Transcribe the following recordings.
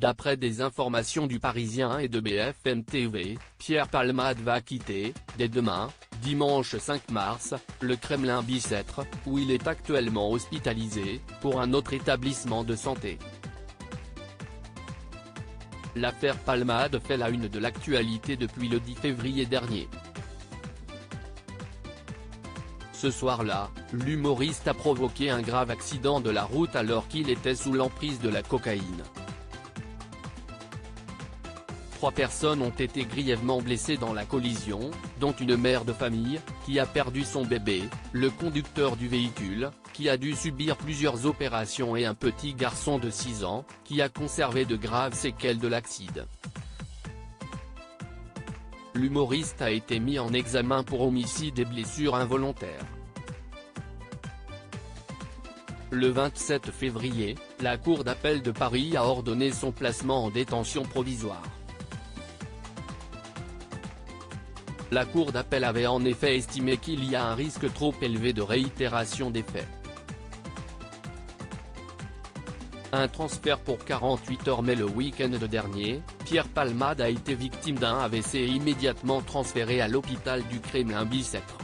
D'après des informations du Parisien et de BFM TV, Pierre Palmade va quitter, dès demain, dimanche 5 mars, le Kremlin Bicêtre, où il est actuellement hospitalisé, pour un autre établissement de santé. L'affaire Palmade fait la une de l'actualité depuis le 10 février dernier. Ce soir-là, l'humoriste a provoqué un grave accident de la route alors qu'il était sous l'emprise de la cocaïne. 3 personnes ont été grièvement blessées dans la collision, dont une mère de famille, qui a perdu son bébé, le conducteur du véhicule, qui a dû subir plusieurs opérations et un petit garçon de 6 ans, qui a conservé de graves séquelles de l'accident. L'humoriste a été mis en examen pour homicide et blessures involontaires. Le 27 février, la Cour d'appel de Paris a ordonné son placement en détention provisoire. La Cour d'appel avait en effet estimé qu'il y a un risque trop élevé de réitération des faits. Un transfert pour 48 heures mais le week-end dernier, Pierre Palmade a été victime d'un AVC et immédiatement transféré à l'hôpital du Kremlin Bicêtre.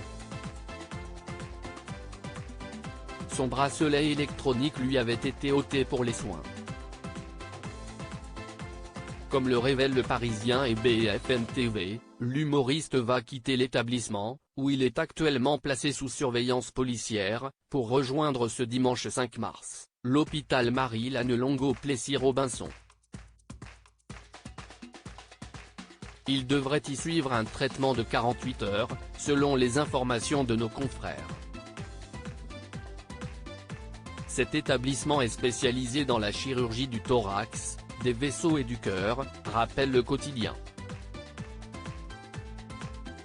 Son bracelet électronique lui avait été ôté pour les soins. Comme le révèlent le Parisien et BFM TV, l'humoriste va quitter l'établissement, où il est actuellement placé sous surveillance policière, pour rejoindre ce dimanche 5 mars, l'hôpital Marie-Lannelongo-Plessis-Robinson. Il devrait y suivre un traitement de 48 heures, selon les informations de nos confrères. Cet établissement est spécialisé dans la chirurgie du thorax, des vaisseaux et du cœur, rappelle le quotidien.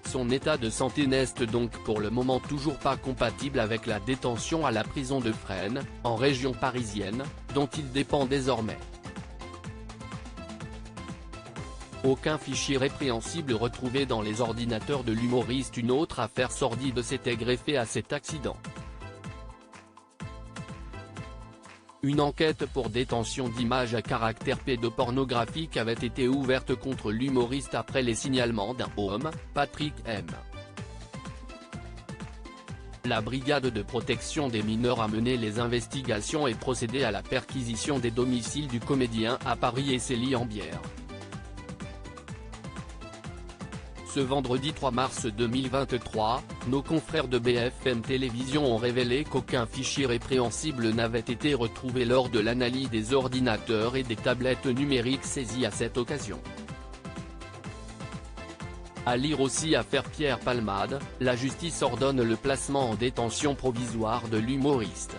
Son état de santé n'est donc pour le moment toujours pas compatible avec la détention à la prison de Fresnes, en région parisienne, dont il dépend désormais. Aucun fichier répréhensible retrouvé dans les ordinateurs de l'humoriste. Une autre affaire sordide s'était greffée à cet accident. Une enquête pour détention d'images à caractère pédopornographique avait été ouverte contre l'humoriste après les signalements d'un homme, Patrick M. La brigade de protection des mineurs a mené les investigations et procédé à la perquisition des domiciles du comédien à Paris et Célie-en-Bière. Ce vendredi 3 mars 2023, nos confrères de BFM Télévision ont révélé qu'aucun fichier répréhensible n'avait été retrouvé lors de l'analyse des ordinateurs et des tablettes numériques saisies à cette occasion. À lire aussi affaire Pierre Palmade, la justice ordonne le placement en détention provisoire de l'humoriste.